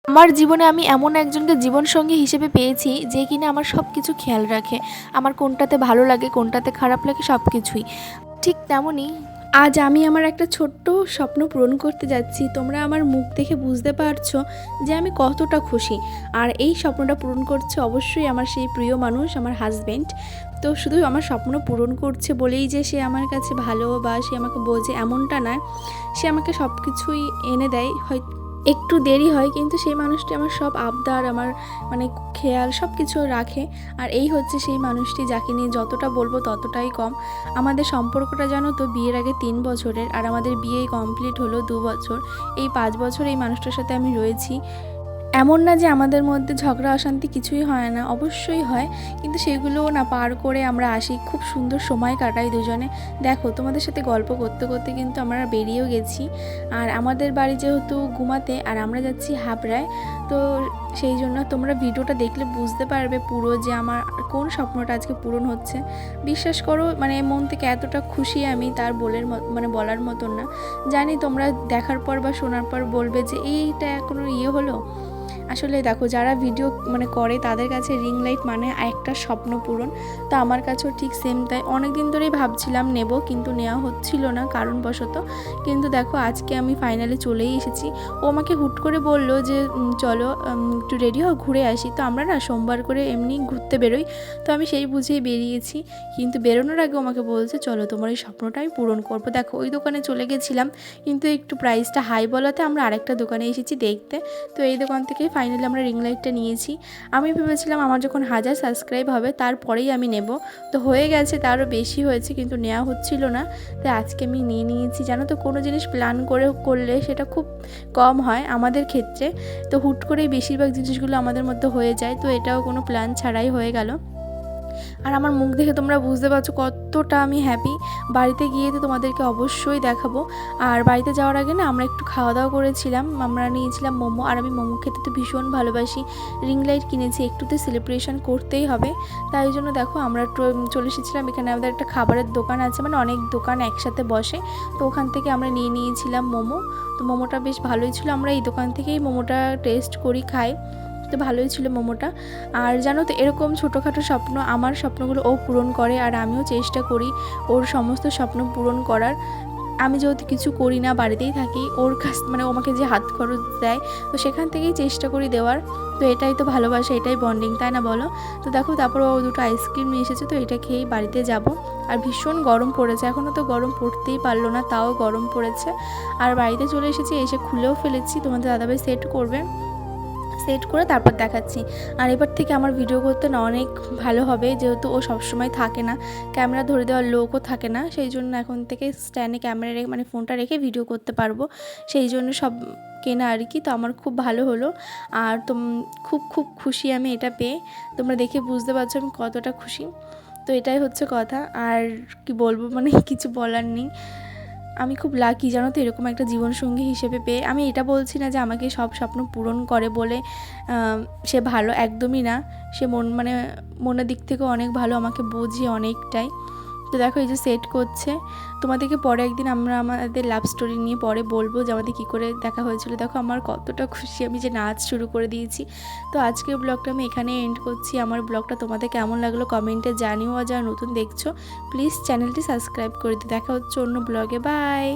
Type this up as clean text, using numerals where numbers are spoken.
আমার জীবনে আমি এমন একজনকে জীবনসঙ্গী হিসেবে পেয়েছি যে কিনা আমার সব কিছু খেয়াল রাখে, আমার কোনটাতে ভালো লাগে কোনটাতে খারাপ লাগে সব কিছুই। ঠিক তেমনই আজ আমি আমার একটা ছোট্ট স্বপ্ন পূরণ করতে যাচ্ছি। তোমরা আমার মুখ দেখে বুঝতে পারছো যে আমি কতটা খুশি। আর এই স্বপ্নটা পূরণ করছে অবশ্যই আমার সেই প্রিয় মানুষ, আমার হাজব্যান্ড। তো শুধু আমার স্বপ্ন পূরণ করছে বলেই যে সে আমার কাছে ভালো বা সে আমাকে বোঝে এমনটা নয়, সে আমাকে সব কিছুই এনে দেয়। হয়তো একটু দেরি হয় কিন্তু সেই মানুষটি আমার সব আবদার, আমার মানে খেয়াল সব কিছু রাখে। আর এই হচ্ছে সেই মানুষটি যাকে নিয়ে যতটা বলবো ততটাই কম। আমাদের সম্পর্কটা জানো তো বিয়ের আগে 3 বছরের, আর আমাদের বিয়ে কমপ্লিট হলো 2 বছর। এই 5 বছর এই মানুষটার সাথে আমি রয়েছি। এমন না যে আমাদের মধ্যে ঝগড়া অশান্তি কিছুই হয় না, অবশ্যই হয়, কিন্তু সেগুলোও না পার করে আমরা আসি, খুব সুন্দর সময় কাটাই দুজনে। দেখো তোমাদের সাথে গল্প করতে করতে কিন্তু আমরা বেরিয়েও গেছি। আর আমাদের বাড়ি যেহেতু গুমাতে আর আমরা যাচ্ছি হাবড়ায়, তো সেই জন্য তোমরা ভিডিওটা দেখলে বুঝতে পারবে পুরো যে আমার কোন স্বপ্নটা আজকে পূরণ হচ্ছে। বিশ্বাস করো মানে মন থেকে এতটা খুশি আমি তার বলার মতন না। জানি তোমরা দেখার পর বা শোনার পর বলবে যে এইটা এখনো হলো। আসলে দেখো যারা ভিডিও করে তাদের কাছে রিং লাইট মানে একটা স্বপ্ন পূরণ। তো আমার কাছেও ঠিক সেম তাই। অনেক দিন ধরেই ভাবছিলাম নেব, কিন্তু নেওয়া হচ্ছিল না কারণবশত। কিন্তু দেখো আজকে আমি ফাইনালি চলেই এসেছি। ও আমাকে হুট করে বলল যে চলো একটু রেডি হও, ঘুরে আসি। তো আমরা না সোমবার করে এমনি ঘুরতে বেরোই, তো আমি সেই বুঝেই বেরিয়েছি। কিন্তু বেরোনোর আগে আমাকে বলছে চলো তোমার এই স্বপ্নটা আমি পূরণ করবো। দেখো ওই দোকানে চলে গেছিলাম, কিন্তু একটু প্রাইসটা হাই বলাতে আমরা আরেকটা দোকানে এসেছি দেখতে। তো এই দোকান থেকে ফাইনালি আমরা রিং লাইটটা নিয়েছি। আমি ভেবেছিলাম আমার যখন 1000 সাবস্ক্রাইব হবে তারপরেই আমি নেব, তো হয়ে গেছে, তারও বেশি হয়েছে, কিন্তু নেওয়া হচ্ছিল না। তাই আজকে আমি নিয়ে নিয়েছি। জানো তো কোনো জিনিস প্ল্যান করে করলে সেটা খুব কম হয় আমাদের ক্ষেত্রে, তো হুট করেই বেশিরভাগ জিনিসগুলো আমাদের মধ্যে হয়ে যায়। তো এটাও কোনো প্ল্যান ছাড়াই হয়ে গেল। আর আমার মুখ দেখে তোমরা বুঝতে পারছো কতটা আমি হ্যাপি। বাড়িতে গিয়ে তো তোমাদেরকে অবশ্যই দেখাবো। আর বাড়িতে যাওয়ার আগে না আমরা একটু খাওয়া দাওয়া করেছিলাম, আমরা নিয়েছিলাম মোমো, আর আমি মোমো খেতে তো ভীষণ ভালোবাসি। রিং লাইট কিনেছি, একটু তো সেলিব্রেশন করতেই হবে। তাই জন্য দেখো আমরা চলে এসেছিলাম এখানে। আমাদের একটা খাবারের দোকান আছে, মানে অনেক দোকান একসাথে বসে, তো ওখান থেকে আমরা নিয়ে নিয়েছিলাম মোমো। তো মোমোটা বেশ ভালোই ছিল, আমরা এই দোকান থেকেই মোমোটা টেস্ট করি খাই, তো ভালোই ছিল মোমোটা। আর জানো তো এরকম ছোটোখাটো স্বপ্ন, আমার স্বপ্নগুলো ও পূরণ করে, আর আমিও চেষ্টা করি ওর সমস্ত স্বপ্ন পূরণ করার। আমি যেহেতু কিছু করি না, বাড়িতেই থাকি, ওর কাছ ও আমাকে যে হাত খরচ দেয়, তো সেখান থেকেই চেষ্টা করি দেওয়ার। তো এটাই তো ভালোবাসা, এটাই বন্ডিং, তাই না বলো? তো দেখো তারপর ও দুটো আইসক্রিম নিয়ে এসেছে, তো এটা খেয়েই বাড়িতে যাব। আর ভীষণ গরম পড়েছে, এখনও তো গরম পড়তেই পারলো না, তাও গরম পড়েছে। আর বাড়িতে চলে এসেছি, এসে খুলেও ফেলেছি, তোমাদের দাদাভাই সেট করবে, সেট করে তারপর দেখাচ্ছি। আর এবার থেকে আমার ভিডিও করতে না অনেক ভালো হবে, যেহেতু ও সবসময় থাকে না, ক্যামেরা ধরে দেওয়ার লোকও থাকে না, সেই জন্য এখন থেকে স্ট্যান্ডে ক্যামেরা রেখে ফোনটা রেখে ভিডিও করতে পারবো, সেই জন্য সব কেনা আর কি। তো আমার খুব ভালো হলো, আর খুব খুব খুশি আমি এটা পেয়ে। তোমরা দেখে বুঝতে পারছো আমি কতটা খুশি। তো এটাই হচ্ছে কথা, আর কি বলবো, কিছু বলার নেই। আমি খুব লাকি জানো তো এরকম একটা জীবনসঙ্গী হিসেবে পেয়ে। আমি এটা বলছি না যে আমাকে সব স্বপ্ন পূরণ করে বলে সে ভালো, একদমই না। সে মনের দিক থেকেও অনেক ভালো, আমাকে বোঝে অনেকটাই। তো দেখো এই যে সেট করছে, তোমাদেরকে পরে একদিন আমরা আমাদের লাভ স্টোরি নিয়ে পরে বলবো যে আমাদের কী করে দেখা হয়েছিল। দেখো আমার কতটা খুশি আমি যে নাচ শুরু করে দিয়েছি। তো আজকের ব্লগটা আমি এখানে এন্ড করছি। আমার ব্লগটা তোমাদের কেমন লাগলো কমেন্টে জানিও, আর যারা নতুন দেখছো প্লিজ চ্যানেলটি সাবস্ক্রাইব করে দিও। দেখা হচ্ছে অন্য ব্লগে, বাই।